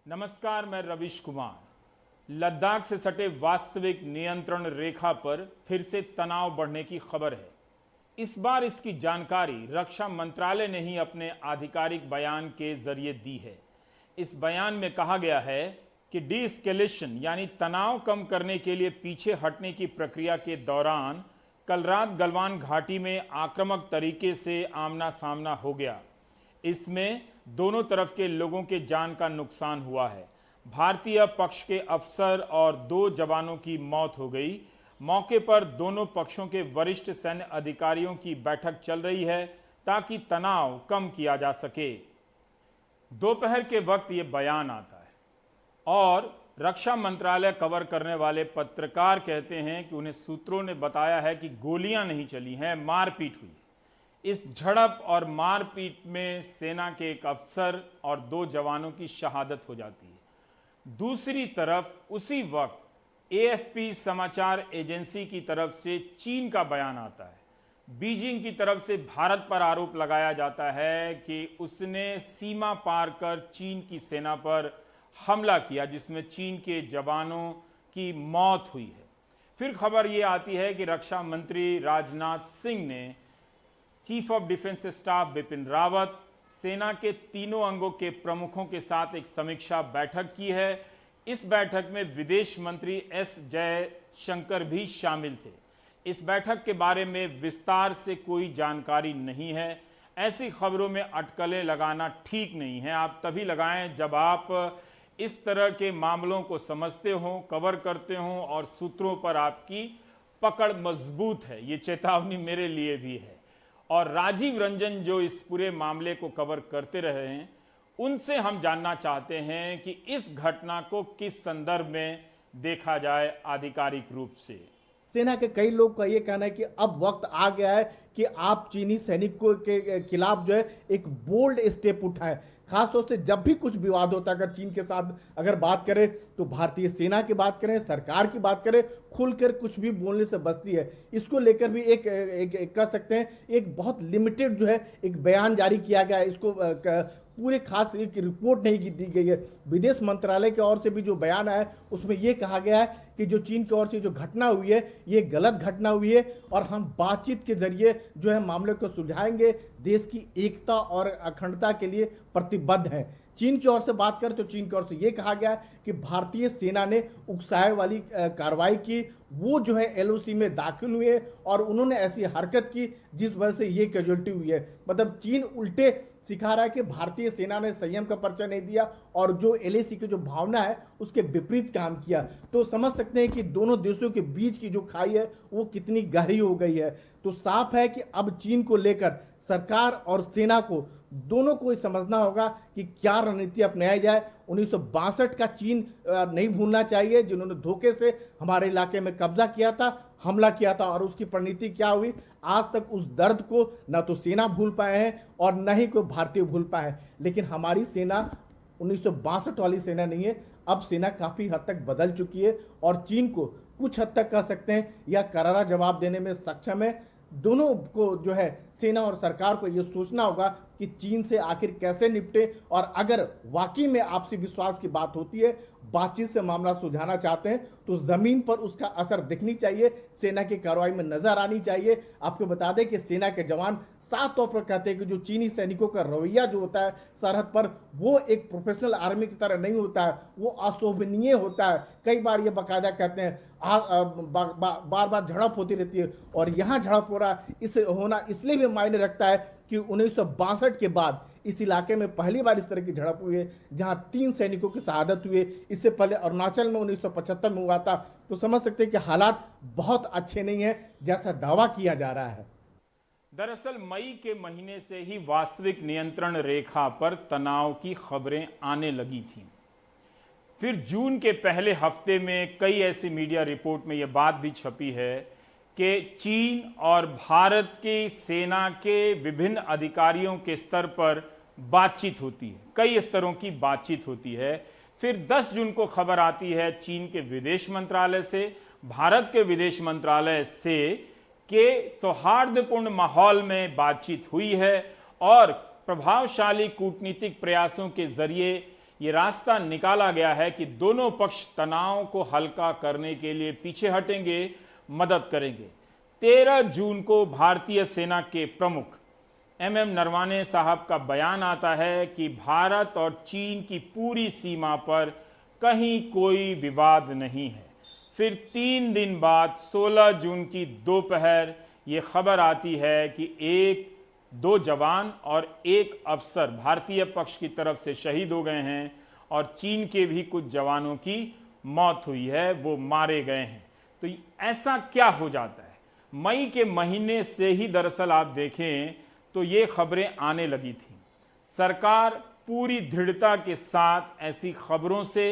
नमस्कार, मैं रविश कुमार। लद्दाख से सटे वास्तविक नियंत्रण रेखा पर फिर से तनाव बढ़ने की खबर है। इस बार इसकी जानकारी रक्षा मंत्रालय ने ही अपने आधिकारिक बयान के जरिए दी है। इस बयान में कहा गया है कि डी-एस्केलेशन यानी तनाव कम करने के लिए पीछे हटने की प्रक्रिया के दौरान कल रात गलवान घाटी में आक्रामक तरीके से आमना सामना हो गया। इसमें दोनों तरफ के लोगों के जान का नुकसान हुआ है। भारतीय पक्ष के अफसर और 2 जवानों की मौत हो गई। मौके पर दोनों पक्षों के वरिष्ठ सैन्य अधिकारियों की बैठक चल रही है ताकि तनाव कम किया जा सके। दोपहर के वक्त ये बयान आता है और रक्षा मंत्रालय कवर करने वाले पत्रकार कहते हैं कि उन्हें सूत्रों ने बताया है कि गोलियां नहीं चली हैं, मारपीट हुई। इस झड़प और मारपीट में सेना के एक अफसर और 2 जवानों की शहादत हो जाती है। दूसरी तरफ उसी वक्त एएफपी समाचार एजेंसी की तरफ से चीन का बयान आता है। बीजिंग की तरफ से भारत पर आरोप लगाया जाता है कि उसने सीमा पार कर चीन की सेना पर हमला किया, जिसमें चीन के जवानों की मौत हुई है। फिर खबर यह आती है कि रक्षा मंत्री राजनाथ सिंह ने chief of defence staff Bipin Rawat, सेना के तीनों अंगों के प्रमुखों के साथ एक समीक्षा बैठक की है। इस बैठक में विदेश मंत्री एस जयशंकर भी शामिल थे। इस बैठक के बारे में विस्तार से कोई जानकारी नहीं है। ऐसी खबरों में अटकलें लगाना ठीक नहीं है। आप तभी लगाएं जब आप इस तरह के मामलों को समझते हो, कवर करते हो और सूत्रों पर आपकी पकड़ मजबूत है। ये चेतावनी मेरे लिए भी है। और राजीव रंजन जो इस पूरे मामले को कवर करते रहे हैं, उनसे हम जानना चाहते हैं कि इस घटना को किस संदर्भ में देखा जाए आधिकारिक रूप से। सेना के कई लोग का ये कहना है कि अब वक्त आ गया है कि आप चीनी सैनिकों के खिलाफ जो है एक बोल्ड स्टेप उठाएं। खासतौर से जब भी कुछ विवाद होता है, अगर चीन के साथ अगर बात करें तो भारतीय सेना की बात करें, सरकार की बात करें, खुलकर कुछ भी बोलने से बचती है। इसको लेकर भी एक कह सकते हैं एक बहुत लिमिटेड जो है एक बयान जारी किया गया है। इसको पूरे खास एक रिपोर्ट नहीं दी गई है। विदेश मंत्रालय की ओर से भी जो बयान आया उसमें यह कहा गया है कि जो चीन की ओर से जो घटना हुई है ये गलत घटना हुई है और हम बातचीत के जरिए जो है मामले को सुलझाएंगे। देश की एकता और अखंडता के लिए प्रतिबद्ध हैं। चीन की ओर से बात करें तो चीन की ओर से यह कहा गया है कि भारतीय सेना ने उकसाए वाली कार्रवाई की। वो जो है एलओसी में दाखिल हुए और उन्होंने ऐसी हरकत की जिस वजह से ये कैजुअल्टी हुई है। मतलब चीन उल्टे सिखा रहा है कि भारतीय सेना ने संयम का परिचय नहीं दिया और जो एलएसी की जो भावना है उसके विपरीत काम किया। तो समझ सकते हैं कि दोनों देशों के बीच की जो खाई है वो कितनी गहरी हो गई है। तो साफ है कि अब चीन को लेकर सरकार और सेना को दोनों को समझना होगा कि क्या रणनीति अपनाई जाए। 1962 का चीन नहीं भूलना चाहिए, जिन्होंने धोखे से हमारे इलाके में कब्जा किया था, हमला किया था और उसकी परिणति क्या हुई। आज तक उस दर्द को न तो सेना भूल पाए हैं और न ही कोई भारतीय भूल पाए हैं। लेकिन हमारी सेना 1962 वाली सेना नहीं है। अब सेना काफी हद तक बदल चुकी है और चीन को कुछ हद तक कह सकते हैं या करारा जवाब देने में सक्षम है। दोनों को जो है सेना और सरकार को यह सोचना होगा कि चीन से आखिर कैसे निपटे और अगर वाकई में आपसी विश्वास की बात होती है, बातचीत से मामला सुलझाना चाहते हैं तो जमीन पर उसका असर दिखनी चाहिए, सेना की कार्रवाई में नजर आनी चाहिए। आपको बता दें कि सेना के जवान साफ तौर पर कहते हैं कि जो चीनी सैनिकों का रवैया जो होता है सरहद पर वो एक प्रोफेशनल आर्मी की तरह नहीं होता है, वो अशोभनीय होता है। कई बार ये बाकायदा कहते हैं बार बार झड़प होती रहती है और यहाँ झड़प हो रहा है। इस होना इसलिए भी मायने रखता है कि 1962 के बाद इस इलाके में पहली बार इस तरह की झड़प हुई है जहां 3 सैनिकों की शहादत हुई है। इससे पहले अरुणाचल में 1975 में हुआ था। तो समझ सकते हैं कि हालात बहुत अच्छे नहीं है जैसा दावा किया जा रहा है। दरअसल मई के महीने से ही वास्तविक नियंत्रण रेखा पर तनाव की खबरें आने लगी थीं। फिर जून के पहले हफ्ते में कई ऐसी मीडिया रिपोर्ट में यह बात भी छपी है कि चीन और भारत की सेना के विभिन्न अधिकारियों के स्तर पर बातचीत होती है, कई स्तरों की बातचीत होती है। फिर 10 जून को खबर आती है चीन के विदेश मंत्रालय से, भारत के विदेश मंत्रालय से कि सौहार्दपूर्ण माहौल में बातचीत हुई है और प्रभावशाली कूटनीतिक प्रयासों के जरिए ये रास्ता निकाला गया है कि दोनों पक्ष तनाव को हल्का करने के लिए पीछे हटेंगे, मदद करेंगे। 13 जून को भारतीय सेना के प्रमुख MM नरवाने साहब का बयान आता है कि भारत और चीन की पूरी सीमा पर कहीं कोई विवाद नहीं है। फिर 3 दिन बाद 16 जून की दोपहर ये खबर आती है कि 2 जवान और 1 अफसर भारतीय पक्ष की तरफ से शहीद हो गए हैं और चीन के भी कुछ जवानों की मौत हुई है, वो मारे गए हैं। तो ऐसा क्या हो जाता है? मई के महीने से ही दरअसल आप देखें तो ये खबरें आने लगी थी। सरकार पूरी दृढ़ता के साथ ऐसी खबरों से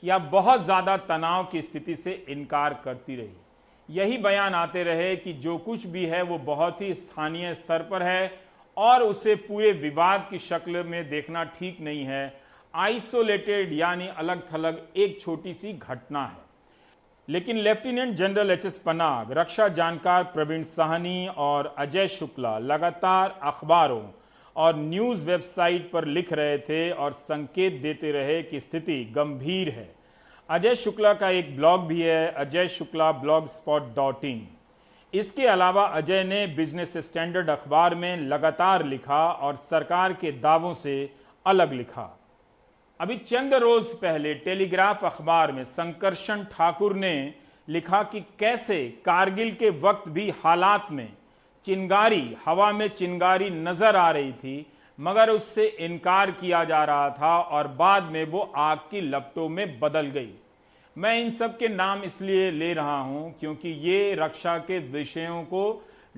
या बहुत ज़्यादा तनाव की स्थिति से इनकार करती रही। यही बयान आते रहे कि जो कुछ भी है वो बहुत ही स्थानीय स्तर पर है और उसे पूरे विवाद की शक्ल में देखना ठीक नहीं है। आइसोलेटेड यानी अलग थलग एक छोटी सी घटना है। लेकिन लेफ्टिनेंट जनरल HS पनाग, रक्षा जानकार प्रवीण साहनी और अजय शुक्ला लगातार अखबारों और न्यूज़ वेबसाइट पर लिख रहे थे और संकेत देते रहे कि स्थिति गंभीर है। अजय शुक्ला का एक ब्लॉग भी है, अजय शुक्ला blogspot.in। इसके अलावा अजय ने बिजनेस स्टैंडर्ड अखबार में लगातार लिखा और सरकार के दावों से अलग लिखा। अभी चंद रोज पहले टेलीग्राफ अखबार में संकर्षण ठाकुर ने लिखा कि कैसे कारगिल के वक्त भी हालात में चिंगारी, हवा में चिंगारी नजर आ रही थी, मगर उससे इनकार किया जा रहा था और बाद में वो आग की लपटों में बदल गई। मैं इन सब के नाम इसलिए ले रहा हूं क्योंकि ये रक्षा के विषयों को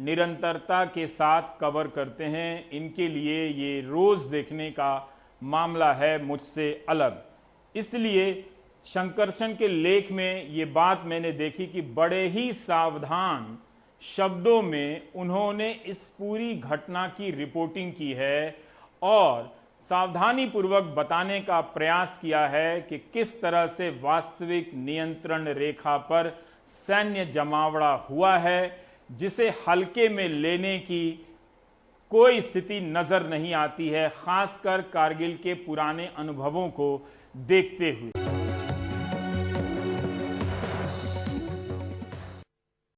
निरंतरता के साथ कवर करते हैं। इनके लिए ये रोज देखने का मामला है मुझसे अलग। इसलिए शंकरसन के लेख में ये बात मैंने देखी कि बड़े ही सावधान शब्दों में उन्होंने इस पूरी घटना की रिपोर्टिंग की है और सावधानी पूर्वक बताने का प्रयास किया है कि किस तरह से वास्तविक नियंत्रण रेखा पर सैन्य जमावड़ा हुआ है, जिसे हल्के में लेने की कोई स्थिति नजर नहीं आती है, खासकर कारगिल के पुराने अनुभवों को देखते हुए।